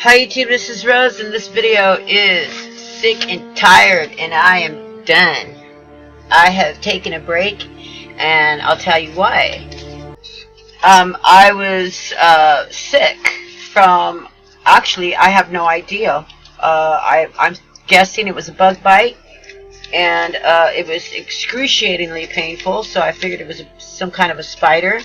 Hi YouTube, this is Rose, and this video is sick and tired, and I am done. I have taken a break, and I'll tell you why. I was sick from, actually, I have no idea. I'm guessing it was a bug bite, and it was excruciatingly painful, so I figured it was some kind of a spider.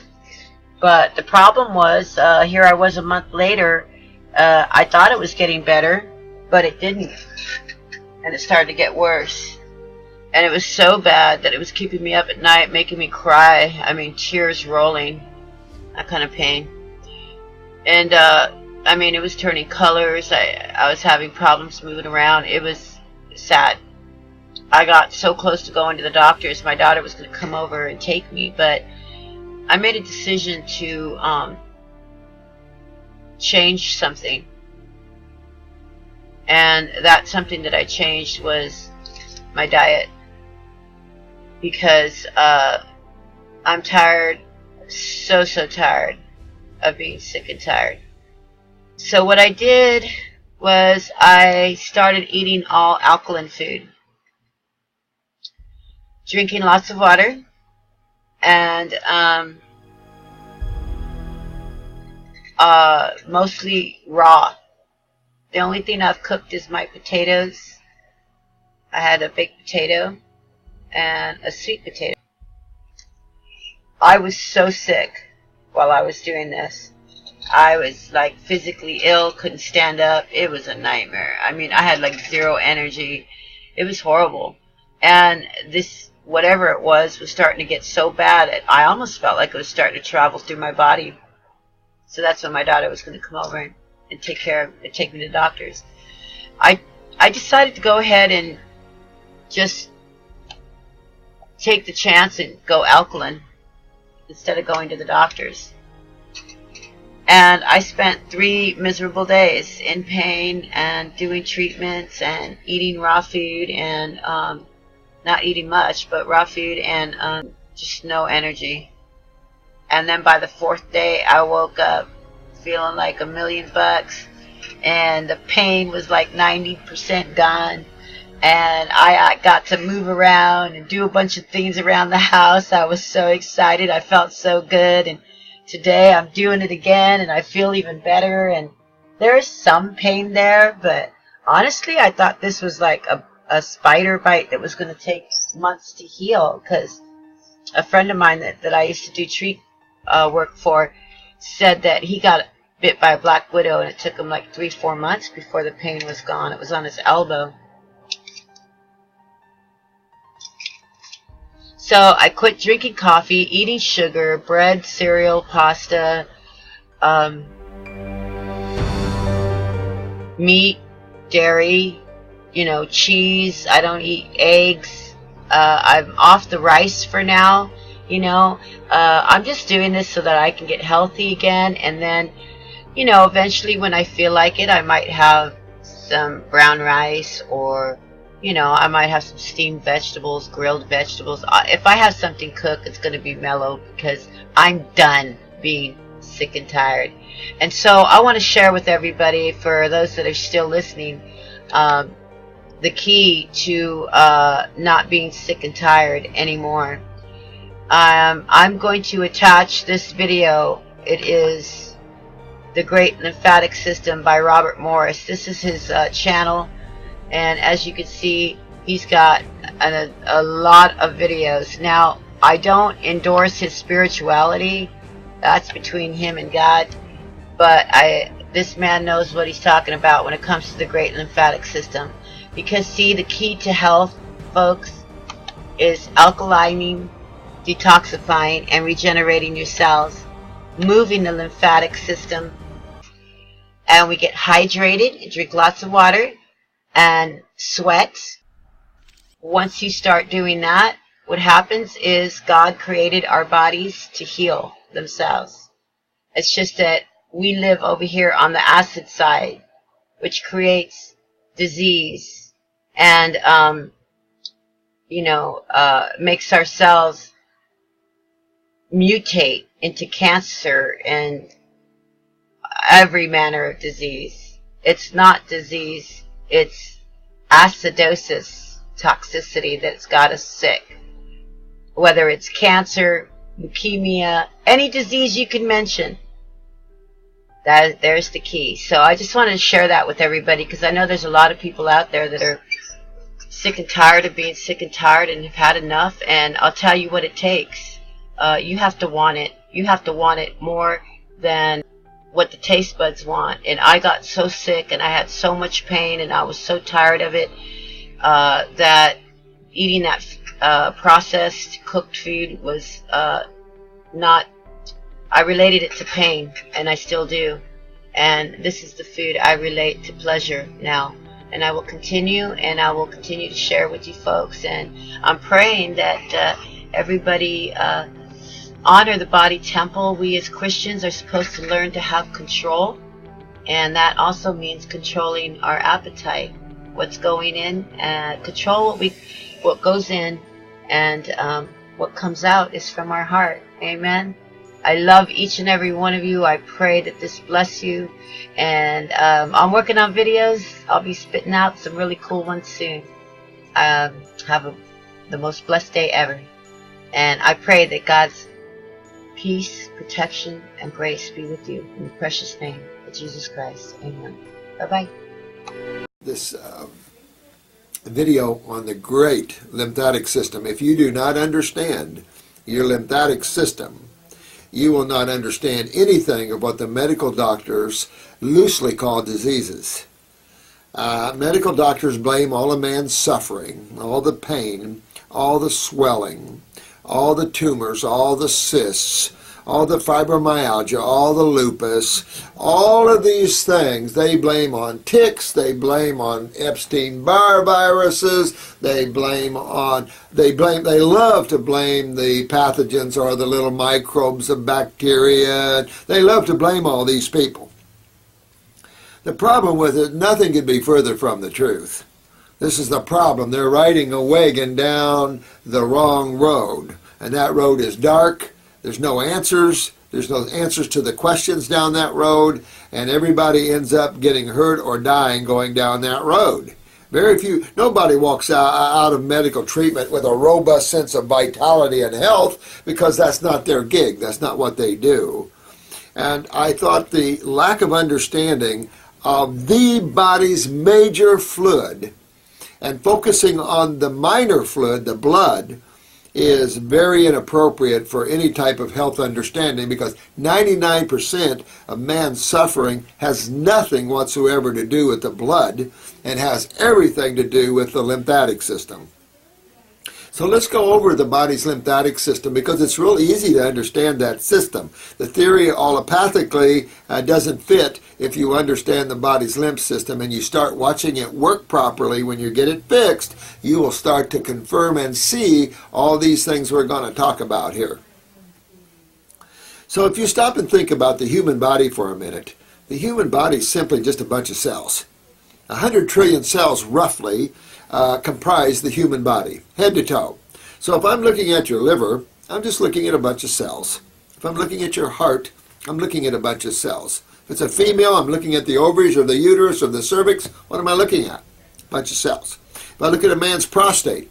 But the problem was, here I was a month later. I thought it was getting better, but it didn't, and it started to get worse. And it was so bad that it was keeping me up at night, making me cry. I mean, tears rolling, that kind of pain. And I mean, it was turning colors. I was having problems moving around. It was sad. I got so close to going to the doctors. My daughter was going to come over and take me, but I made a decision to change something, and that something that I changed was my diet, because I'm tired, so tired of being sick and tired. So what I did was I started eating all alkaline food, drinking lots of water, and mostly raw. The only thing I've cooked is my potatoes. I had a baked potato and a sweet potato. I was so sick while I was doing this. I was like physically ill, couldn't stand up. It was a nightmare. I mean, I had like zero energy. It was horrible. And this, whatever it was starting to get so bad, I almost felt like it was starting to travel through my body. So that's when my daughter was going to come over and take me to the doctors. I decided to go ahead and just take the chance and go alkaline instead of going to the doctors. And I spent 3 miserable days in pain and doing treatments and eating raw food and not eating much, but raw food and just no energy. And then by the 4th day, I woke up feeling like $1,000,000, and the pain was like 90% gone. And I got to move around and do a bunch of things around the house. I was so excited. I felt so good. And today I'm doing it again, and I feel even better. And there is some pain there, but honestly, I thought this was like a spider bite that was going to take months to heal, because a friend of mine that I used to do work for said that he got bit by a black widow, and it took him like 3-4 months before the pain was gone. It was on his elbow. So I quit drinking coffee, eating sugar, bread, cereal, pasta, meat, dairy, cheese. I don't eat eggs. I'm off the rice for now. I'm just doing this so that I can get healthy again, and then, eventually when I feel like it, I might have some brown rice, or, I might have some steamed vegetables, grilled vegetables. If I have something cooked, it's going to be mellow, because I'm done being sick and tired. And so I want to share with everybody, for those that are still listening, the key to not being sick and tired anymore. I'm going to attach this video. It is The Great Lymphatic System by Robert Morris. This is his channel, and as you can see, he's got a lot of videos. Now, I don't endorse his spirituality. That's between him and God, but this man knows what he's talking about when it comes to the Great Lymphatic System. Because see, the key to health, folks, is alkalining, detoxifying, and regenerating your cells, moving the lymphatic system. And we get hydrated and drink lots of water and sweat. Once you start doing that, what happens is God created our bodies to heal themselves. It's just that we live over here on the acid side, which creates disease and makes our cells mutate into cancer and every manner of disease. It's not disease. It's acidosis, toxicity that's got us sick. Whether it's cancer, leukemia, any disease you can mention. There's the key. So I just wanted to share that with everybody, because I know there's a lot of people out there that are sick and tired of being sick and tired and have had enough. And I'll tell you what it takes. You have to want it. You have to want it more than what the taste buds want. And I got so sick and I had so much pain and I was so tired of it that eating that processed cooked food was not, I related it to pain, and I still do. And this is the food I relate to pleasure now. And I will continue, and I will continue to share with you folks. And I'm praying that everybody honor the body temple. We as Christians are supposed to learn to have control, and that also means controlling our appetite, what's going in, control what goes in, and what comes out is from our heart. Amen. I love each and every one of you. I pray that this bless you, and I'm working on videos. I'll be spitting out some really cool ones soon. Have the most blessed day ever, and I pray that God's peace, protection, and grace be with you in the precious name of Jesus Christ. Amen. Bye-bye. This video on the great lymphatic system. If you do not understand your lymphatic system, you will not understand anything of what the medical doctors loosely call diseases. Medical doctors blame all a man's suffering, all the pain, all the swelling, all the tumors, all the cysts, all the fibromyalgia, all the lupus, all of these things they blame on ticks, they blame on Epstein-Barr viruses, they love to blame the pathogens or the little microbes of bacteria. They love to blame all these people. The problem with it, nothing could be further from the truth. This is the problem. They're riding a wagon down the wrong road, and that road is dark. There's no answers. There's no answers to the questions down that road, and everybody ends up getting hurt or dying going down that road. Nobody walks out of medical treatment with a robust sense of vitality and health, because that's not their gig. That's not what they do. And I thought the lack of understanding of the body's major fluid and focusing on the minor fluid, the blood, is very inappropriate for any type of health understanding, because 99% of man's suffering has nothing whatsoever to do with the blood and has everything to do with the lymphatic system. So let's go over the body's lymphatic system, because it's real easy to understand that system. The theory allopathically doesn't fit if you understand the body's lymph system and you start watching it work properly. When you get it fixed, you will start to confirm and see all these things we're going to talk about here. So if you stop and think about the human body for a minute, the human body is simply just a bunch of cells. 100 trillion cells roughly comprise the human body, head to toe. So if I'm looking at your liver, I'm just looking at a bunch of cells. If I'm looking at your heart, I'm looking at a bunch of cells. If it's a female, I'm looking at the ovaries or the uterus or the cervix. What am I looking at? A bunch of cells. If I look at a man's prostate,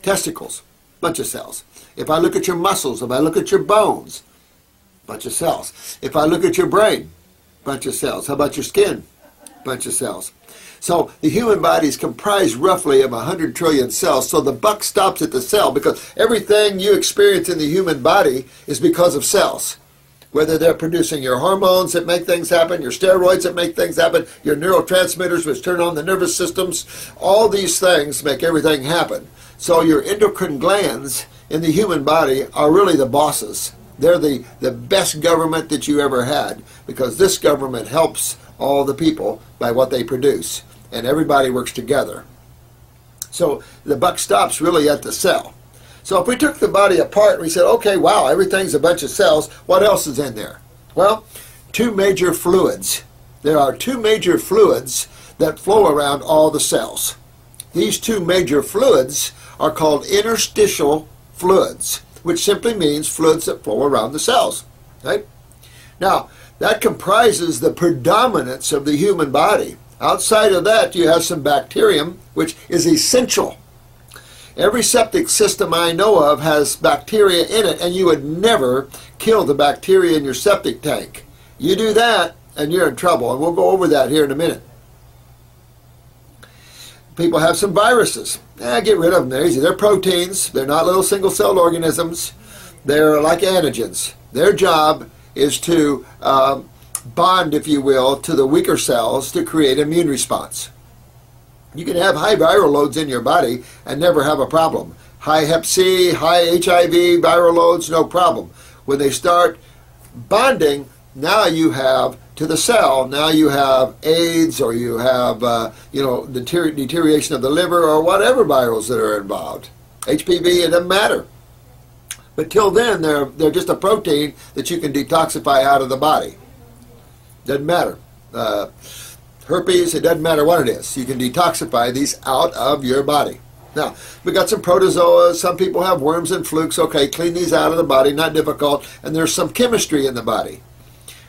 testicles, bunch of cells. If I look at your muscles, if I look at your bones, bunch of cells. If I look at your brain, bunch of cells. How about your skin? Bunch of cells. So the human body is comprised roughly of 100 trillion cells. So the buck stops at the cell, because everything you experience in the human body is because of cells. Whether they're producing your hormones that make things happen, your steroids that make things happen, your neurotransmitters which turn on the nervous systems, all these things make everything happen. So your endocrine glands in the human body are really the bosses. They're the best government that you ever had, because this government helps all the people by what they produce, and everybody works together. So the buck stops really at the cell. So if we took the body apart and we said, okay, wow, everything's a bunch of cells, what else is in there? Well, two major fluids. There are two major fluids that flow around all the cells. These two major fluids are called interstitial fluids, which simply means fluids that flow around the cells. Right? Now, that comprises the predominance of the human body. Outside of that, you have some bacterium, which is essential. Every septic system I know of has bacteria in it, and you would never kill the bacteria in your septic tank. You do that, and you're in trouble, and we'll go over that here in a minute. People have some viruses. Get rid of them. They're easy. They're proteins. They're not little single-celled organisms. They're like antigens. Their job is to bond, if you will, to the weaker cells to create immune response. You can have high viral loads in your body and never have a problem. High Hep C, high HIV viral loads, no problem. When they start bonding, now you have to the cell, now you have AIDS, or you have deterioration of the liver, or whatever virals that are involved. HPV, it doesn't matter. But till then, they're just a protein that you can detoxify out of the body. Doesn't matter. Herpes, it doesn't matter what it is. You can detoxify these out of your body. Now, we got some protozoa. Some people have worms and flukes. Okay, clean these out of the body, not difficult. And there's some chemistry in the body.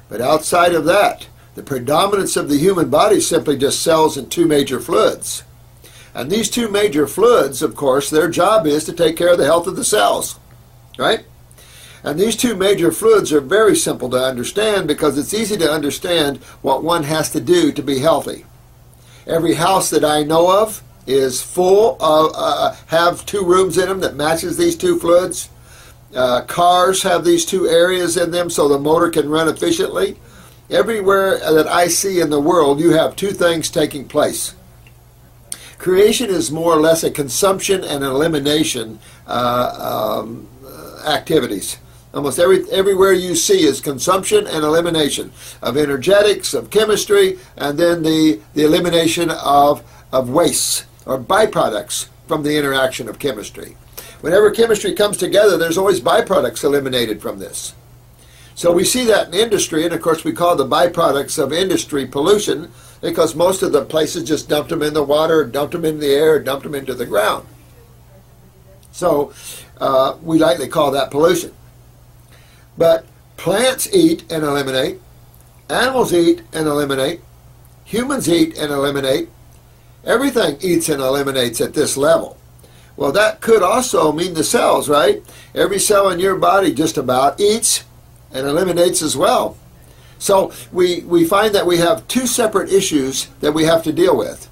But outside of that, the predominance of the human body is simply just cells and two major fluids. And these two major fluids, of course, their job is to take care of the health of the cells. Right? And these two major fluids are very simple to understand because it's easy to understand what one has to do to be healthy. Every house that I know of is full of, have two rooms in them that matches these two fluids. Cars have these two areas in them so the motor can run efficiently. Everywhere that I see in the world, you have two things taking place. Creation is more or less a consumption and elimination activities. Almost everywhere you see is consumption and elimination of energetics, of chemistry, and then the elimination of wastes or byproducts from the interaction of chemistry. Whenever chemistry comes together, there's always byproducts eliminated from this. So we see that in industry, and of course we call the byproducts of industry pollution because most of the places just dumped them in the water, dumped them in the air, dumped them into the ground. So we lightly call that pollution. But plants eat and eliminate, animals eat and eliminate, humans eat and eliminate, everything eats and eliminates at this level. Well, that could also mean the cells, right? Every cell in your body just about eats and eliminates as well. So we find that we have two separate issues that we have to deal with.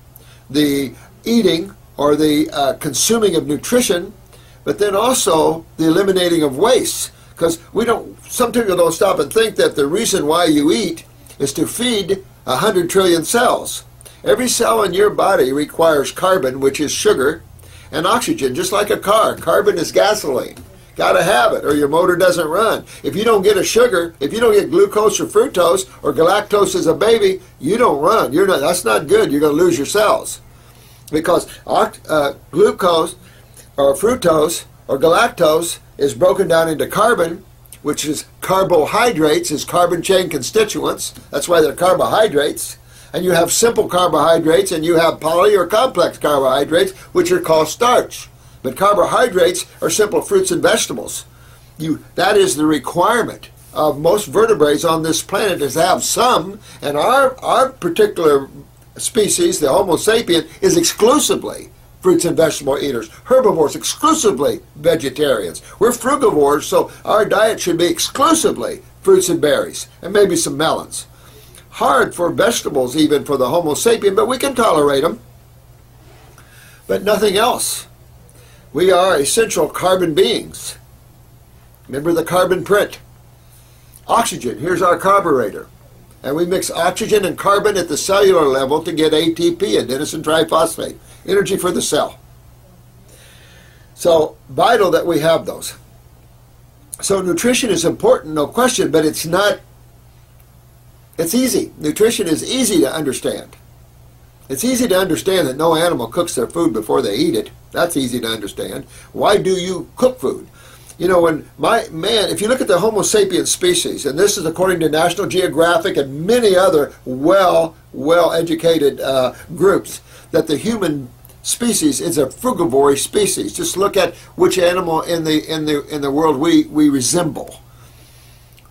The eating or the consuming of nutrition, but then also the eliminating of waste. Because some people don't stop and think that the reason why you eat is to feed 100 trillion cells. Every cell in your body requires carbon, which is sugar, and oxygen, just like a car. Carbon is gasoline. Got to have it, or your motor doesn't run. If you don't get a sugar, if you don't get glucose or fructose, or galactose as a baby, you don't run. That's not good. You're going to lose your cells. Because glucose or fructose or galactose is broken down into carbon, which is carbohydrates, is carbon chain constituents. That's why they're carbohydrates. And you have simple carbohydrates, and you have poly or complex carbohydrates, which are called starch. But carbohydrates are simple fruits and vegetables. That is the requirement of most vertebrates on this planet, is to have some. And our particular species, the Homo sapien, is exclusively fruits and vegetable eaters. Herbivores, exclusively vegetarians. We're frugivores, so our diet should be exclusively fruits and berries, and maybe some melons. Hard for vegetables, even for the Homo sapien, but we can tolerate them. But nothing else. We are essential carbon beings. Remember the carbon print. Oxygen, here's our carburetor. And we mix oxygen and carbon at the cellular level to get ATP, adenosine triphosphate. Energy for the cell. So vital that we have those. So nutrition is important, no question, but it's easy. Nutrition is easy to understand. It's easy to understand that no animal cooks their food before they eat it. That's easy to understand. Why do you cook food? You know, if you look at the Homo sapiens species, and this is according to National Geographic and many other well-educated groups, that the human species is a frugivore species. Just look at which animal in the world we resemble.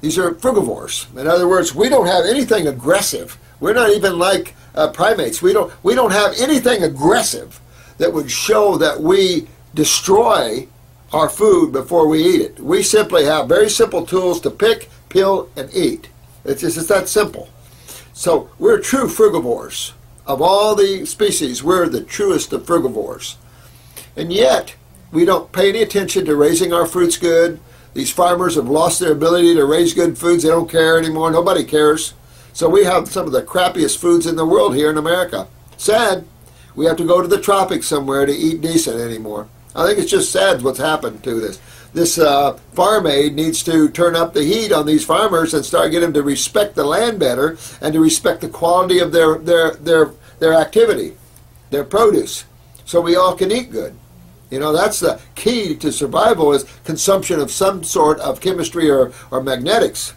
These are frugivores. In other words, we don't have anything aggressive. We're not even like primates. We don't have anything aggressive that would show that we destroy our food before we eat it. We simply have very simple tools to pick, peel, and eat. It's just that simple. So we're true frugivores. Of all the species, we're the truest of frugivores. And yet, we don't pay any attention to raising our fruits good. These farmers have lost their ability to raise good foods. They don't care anymore. Nobody cares. So we have some of the crappiest foods in the world here in America. Sad. We have to go to the tropics somewhere to eat decent anymore. I think it's just sad what's happened to this. This farm aid needs to turn up the heat on these farmers and start getting them to respect the land better and to respect the quality of their activity, their produce, so we all can eat good. You know, that's the key to survival, is consumption of some sort of chemistry or magnetics.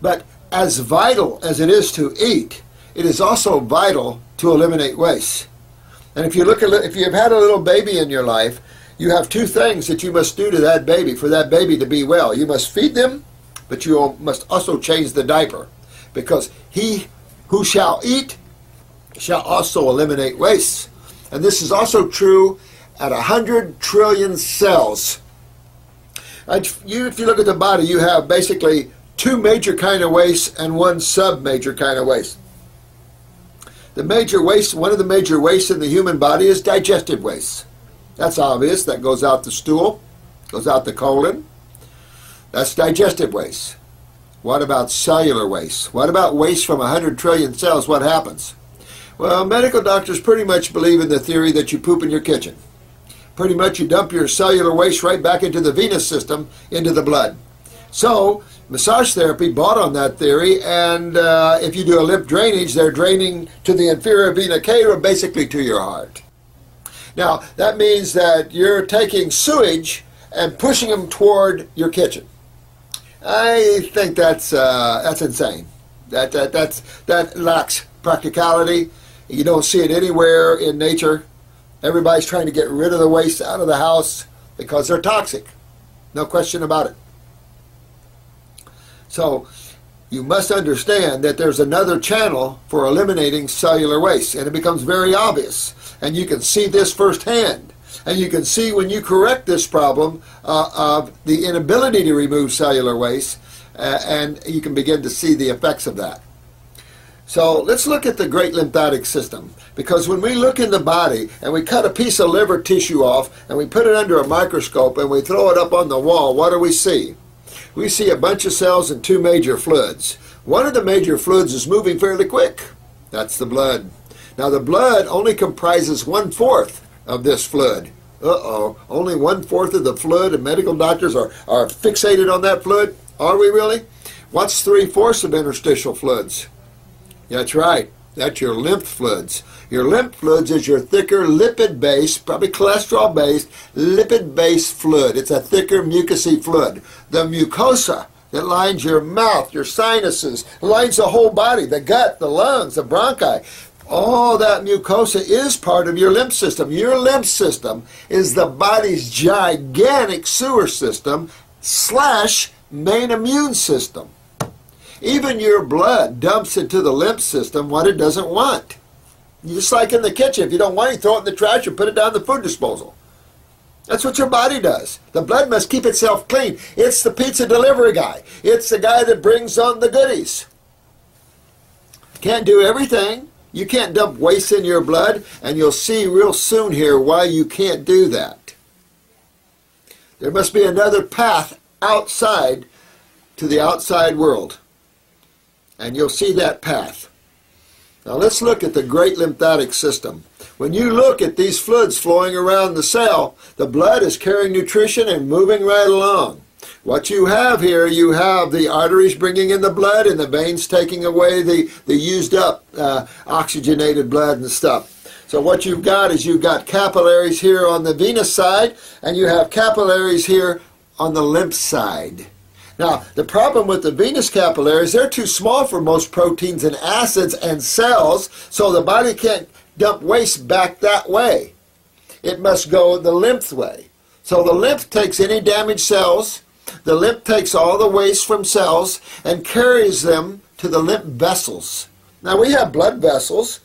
But as vital as it is to eat, it is also vital to eliminate waste. And if you've had a little baby in your life, you have two things that you must do to that baby for that baby to be well. You must feed them, but you must also change the diaper, because he who shall eat shall also eliminate waste. And this is also true at 100 trillion cells. If you look at the body, you have basically two major kind of waste and one sub-major kind of waste. The major waste, one of the major wastes in the human body is digestive waste. That's obvious. That goes out the stool, goes out the colon. That's digestive waste. What about cellular waste? What about waste from 100 trillion cells? What happens? Well, medical doctors pretty much believe in the theory that you poop in your kitchen. Pretty much you dump your cellular waste right back into the venous system, into the blood. So, massage therapy bought on that theory, and if you do a lymph drainage, they're draining to the inferior vena cava, basically to your heart. Now, that means that you're taking sewage and pushing them toward your kitchen. I think that's insane. That lacks practicality. You don't see it anywhere in nature. Everybody's trying to get rid of the waste out of the house because they're toxic. No question about it. So you must understand that there's another channel for eliminating cellular waste, and it becomes very obvious. And you can see this firsthand. And you can see when you correct this problem of the inability to remove cellular waste, and you can begin to see the effects of that. So let's look at the great lymphatic system, because when we look in the body and we cut a piece of liver tissue off and we put it under a microscope and we throw it up on the wall, what do we see? We see a bunch of cells and two major fluids. One of the major fluids is moving fairly quick. That's the blood. Now the blood only comprises 1/4 of this fluid. Only 1/4 of the fluid, and medical doctors are fixated on that fluid? Are we really? What's 3/4 of interstitial fluids? That's right. That's your lymph fluids. Your lymph fluids is your thicker lipid-based, probably cholesterol-based, lipid-based fluid. It's a thicker mucousy fluid. The mucosa that lines your mouth, your sinuses, lines the whole body, the gut, the lungs, the bronchi. All that mucosa is part of your lymph system. Your lymph system is the body's gigantic sewer system / main immune system. Even your blood dumps into the lymph system what it doesn't want. Just like in the kitchen, if you don't want it, throw it in the trash or put it down the food disposal. That's what your body does. The blood must keep itself clean. It's the pizza delivery guy. It's the guy that brings on the goodies. Can't do everything. You can't dump waste in your blood, and you'll see real soon here why you can't do that. There must be another path outside to the outside world. And you'll see that path. Now let's look at the great lymphatic system. When you look at these fluids flowing around the cell, the blood is carrying nutrition and moving right along. What you have here, you have the arteries bringing in the blood and the veins taking away the used up oxygenated blood and stuff. So what you've got is you've got capillaries here on the venous side, and you have capillaries here on the lymph side. Now, the problem with the venous capillaries, they're too small for most proteins and acids and cells, so the body can't dump waste back that way. It must go the lymph way. So the lymph takes any damaged cells, the lymph takes all the waste from cells and carries them to the lymph vessels. Now, we have blood vessels,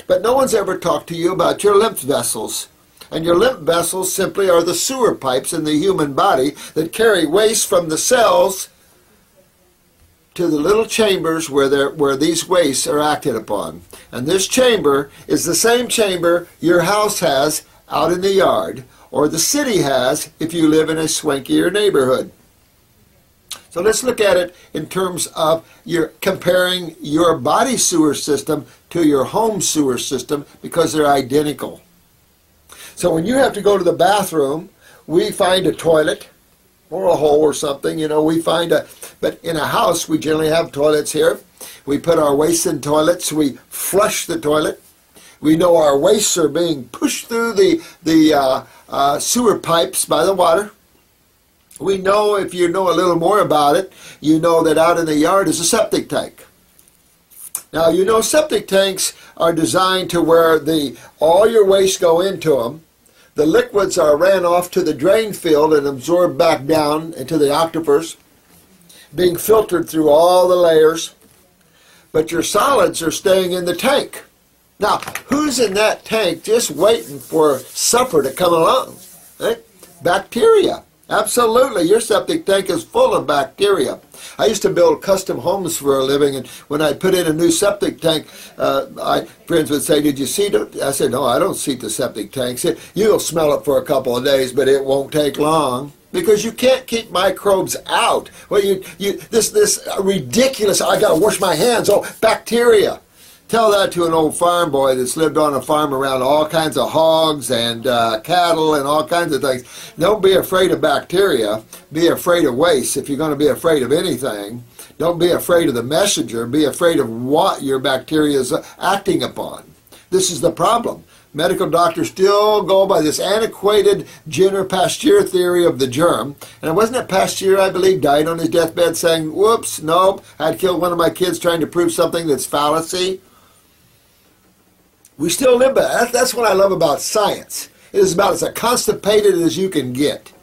but no one's ever talked to you about your lymph vessels. And your lymph vessels simply are the sewer pipes in the human body that carry waste from the cells to the little chambers where these wastes are acted upon. And this chamber is the same chamber your house has out in the yard, or the city has if you live in a swankier neighborhood. So let's look at it in terms of comparing your body sewer system to your home sewer system, because they're identical. So when you have to go to the bathroom, we find a toilet or a hole or something, but in a house we generally have toilets here. We put our waste in toilets, we flush the toilet. We know our wastes are being pushed through the sewer pipes by the water. We know, if you know a little more about it, you know that out in the yard is a septic tank. Now, septic tanks are designed to where all your waste go into them. The liquids are ran off to the drain field and absorbed back down into the aquifers, being filtered through all the layers. But your solids are staying in the tank. Now, who's in that tank just waiting for supper to come along? Right? Bacteria. Absolutely. Your septic tank is full of bacteria. I used to build custom homes for a living, and when I put in a new septic tank, friends would say, "Did you seat it?" I said, "No, I don't seat the septic tanks. You'll smell it for a couple of days, but it won't take long." Because you can't keep microbes out. Well, this ridiculous, I got to wash my hands. Oh, bacteria. Tell that to an old farm boy that's lived on a farm around all kinds of hogs and cattle and all kinds of things. Don't be afraid of bacteria. Be afraid of waste. If you're going to be afraid of anything, don't be afraid of the messenger. Be afraid of what your bacteria is acting upon. This is the problem. Medical doctors still go by this antiquated Jenner Pasteur theory of the germ. And wasn't it Pasteur, I believe, died on his deathbed saying, "Whoops, nope, I'd killed one of my kids trying to prove something that's fallacy." We still live by that. That's what I love about science. It is about as constipated as you can get.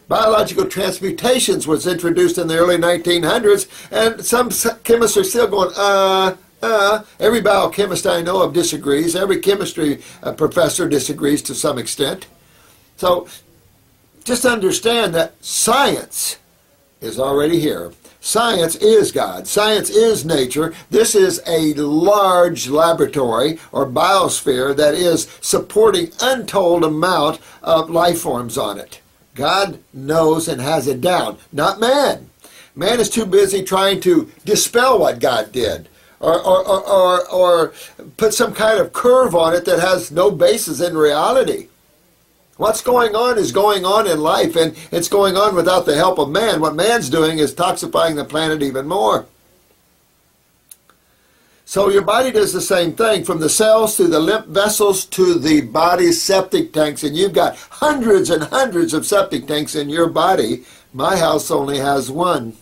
Biological transmutations was introduced in the early 1900s, and some chemists are still going, Every biochemist I know of disagrees. Every chemistry professor disagrees to some extent. So just understand that science is already here. Science is God. Science is nature. This is a large laboratory or biosphere that is supporting untold amount of life forms on it. God knows and has it down, not man. Man is too busy trying to dispel what God did, or put some kind of curve on it that has no basis in reality. What's going on is going on in life, and it's going on without the help of man. What man's doing is toxifying the planet even more. So your body does the same thing, from the cells to the lymph vessels to the body's septic tanks, and you've got hundreds and hundreds of septic tanks in your body. My house only has one.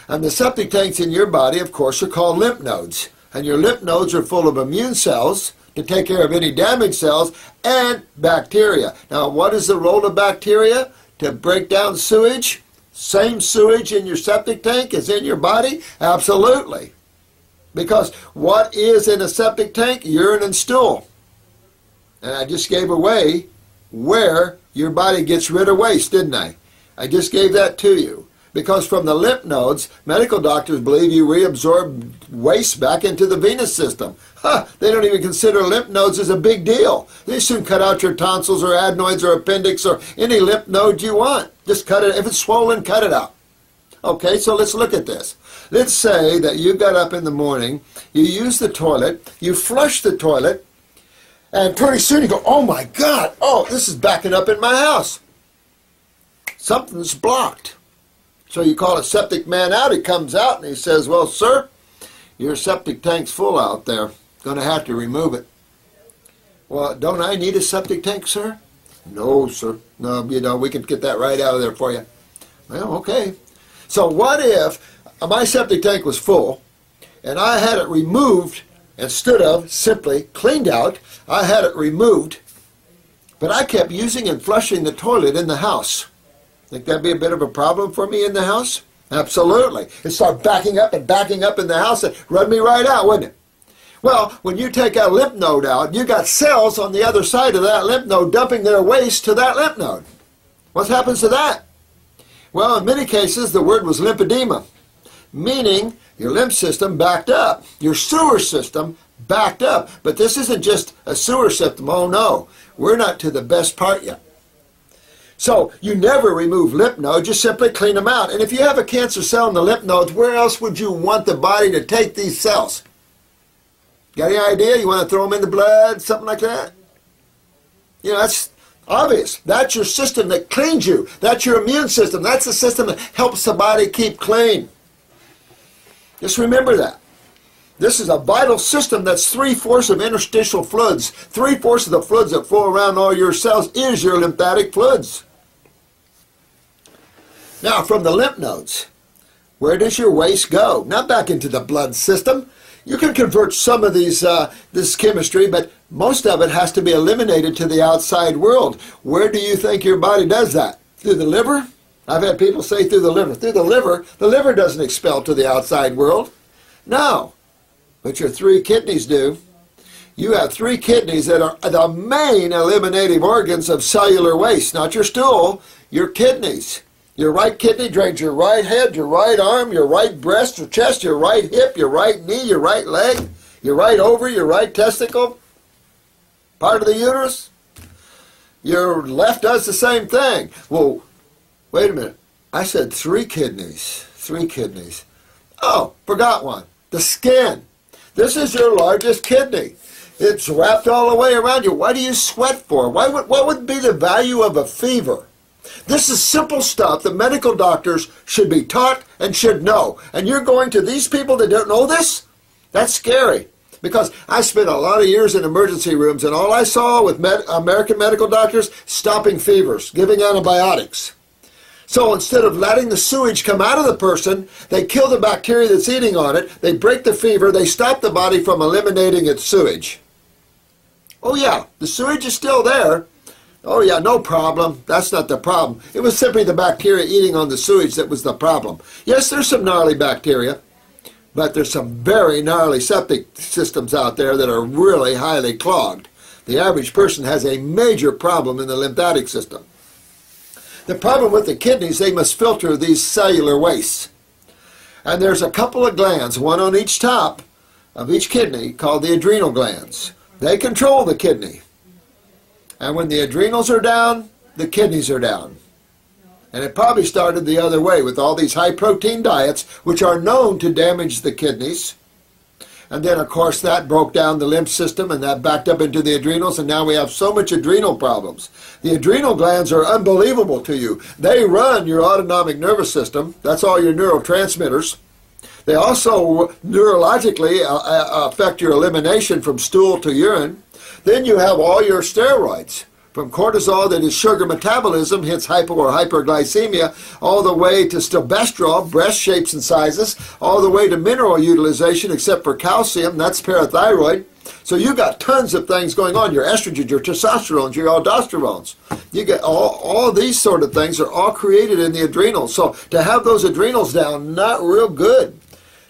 And the septic tanks in your body, of course, are called lymph nodes. And your lymph nodes are full of immune cells to take care of any damaged cells and bacteria. Now, what is the role of bacteria? To break down sewage? Same sewage in your septic tank as in your body? Absolutely. Because what is in a septic tank? Urine and stool. And I just gave away where your body gets rid of waste, didn't I? I just gave that to you. Because from the lymph nodes, medical doctors believe you reabsorb waste back into the venous system. They don't even consider lymph nodes as a big deal. They soon cut out your tonsils or adenoids or appendix or any lymph node you want. Just cut it. If it's swollen, cut it out. Okay, so let's look at this. Let's say that you got up in the morning, you use the toilet, you flush the toilet, and pretty soon you go, "Oh my God, this is backing up in my house. Something's blocked." So you call a septic man out. He comes out and he says, "Well, sir, your septic tank's full out there. Going to have to remove it." "Well, don't I need a septic tank, sir?" "No, sir. No, we can get that right out of there for you." "Well, okay." So what if my septic tank was full and I had it removed instead of simply cleaned out? I had it removed, but I kept using and flushing the toilet in the house. Think that'd be a bit of a problem for me in the house? Absolutely. It'd start backing up in the house and run me right out, wouldn't it? Well, when you take a lymph node out, you got cells on the other side of that lymph node dumping their waste to that lymph node. What happens to that? Well, in many cases, the word was lymphedema, meaning your lymph system backed up, your sewer system backed up. But this isn't just a sewer system. Oh no, we're not to the best part yet. So you never remove lymph nodes, you simply clean them out. And if you have a cancer cell in the lymph nodes, where else would you want the body to take these cells? Got any idea? You want to throw them in the blood, something like that? You know, that's obvious. That's your system that cleans you. That's your immune system. That's the system that helps the body keep clean. Just remember that. This is a vital system that's 3/4 of interstitial fluids. 3/4 of the fluids that flow around all your cells is your lymphatic fluids. Now, from the lymph nodes, where does your waste go? Not back into the blood system. You can convert some of this chemistry, but most of it has to be eliminated to the outside world. Where do you think your body does that? Through the liver? I've had people say through the liver. Through the liver doesn't expel to the outside world. No, but your 3 kidneys do. You have 3 kidneys that are the main eliminative organs of cellular waste, not your stool, your kidneys. Your right kidney drains your right head, your right arm, your right breast, your chest, your right hip, your right knee, your right leg, your right ovary, your right testicle, part of the uterus. Your left does the same thing. Well, wait a minute. I said 3 kidneys. 3 kidneys. Oh, forgot one. The skin. This is your largest kidney. It's wrapped all the way around you. What do you sweat for? What would be the value of a fever? This is simple stuff that medical doctors should be taught and should know. And you're going to these people that don't know this? That's scary. Because I spent a lot of years in emergency rooms, and all I saw with American medical doctors, stopping fevers, giving antibiotics. So instead of letting the sewage come out of the person, they kill the bacteria that's eating on it, they break the fever, they stop the body from eliminating its sewage. Oh yeah, the sewage is still there. Oh yeah, no problem. That's not the problem. It was simply the bacteria eating on the sewage that was the problem. Yes, there's some gnarly bacteria, but there's some very gnarly septic systems out there that are really highly clogged. The average person has a major problem in the lymphatic system. The problem with the kidneys, they must filter these cellular wastes. And there's a couple of glands, one on each top of each kidney, called the adrenal glands. They control the kidney. And when the adrenals are down, the kidneys are down. And it probably started the other way with all these high-protein diets, which are known to damage the kidneys. And then, of course, that broke down the lymph system, and that backed up into the adrenals, and now we have so much adrenal problems. The adrenal glands are unbelievable to you. They run your autonomic nervous system. That's all your neurotransmitters. They also neurologically affect your elimination from stool to urine. Then you have all your steroids, from cortisol, that is sugar metabolism, hence hypo or hyperglycemia, all the way to stilbestrol, breast shapes and sizes, all the way to mineral utilization, except for calcium, that's parathyroid. So you got tons of things going on, your estrogen, your testosterone, your aldosterones. You get all these sort of things are all created in the adrenals. So to have those adrenals down, not real good.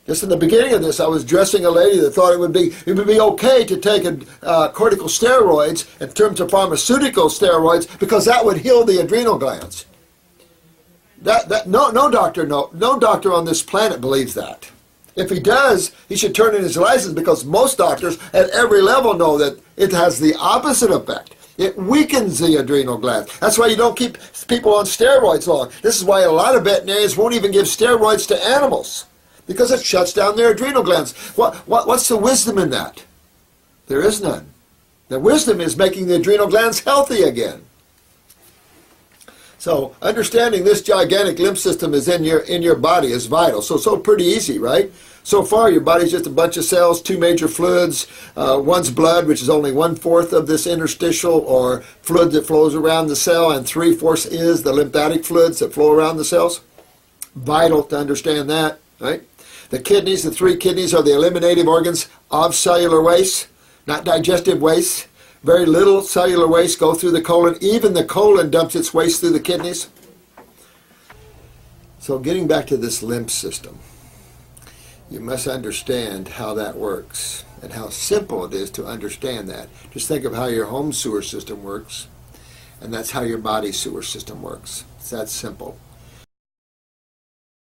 Just in the beginning of this, I was dressing a lady that thought it would be okay to take corticosteroids in terms of pharmaceutical steroids because that would heal the adrenal glands. No doctor on this planet believes that. If he does, he should turn in his license, because most doctors at every level know that it has the opposite effect. It weakens the adrenal glands. That's why you don't keep people on steroids long. This is why a lot of veterinarians won't even give steroids to animals, because it shuts down their adrenal glands. What's the wisdom in that? There is none. The wisdom is making the adrenal glands healthy again. So understanding this gigantic lymph system is in your body is vital. So pretty easy, right? So far, your body's just a bunch of cells, 2 major fluids. One's blood, which is only 1/4 of this interstitial or fluid that flows around the cell, and 3/4 is the lymphatic fluids that flow around the cells. Vital to understand that, right? The kidneys, the 3 kidneys, are the eliminative organs of cellular waste, not digestive waste. Very little cellular waste go through the colon. Even the colon dumps its waste through the kidneys. So getting back to this lymph system, you must understand how that works. and how simple it is to understand that. Just think of how your home sewer system works, and that's how your body sewer system works. It's that simple.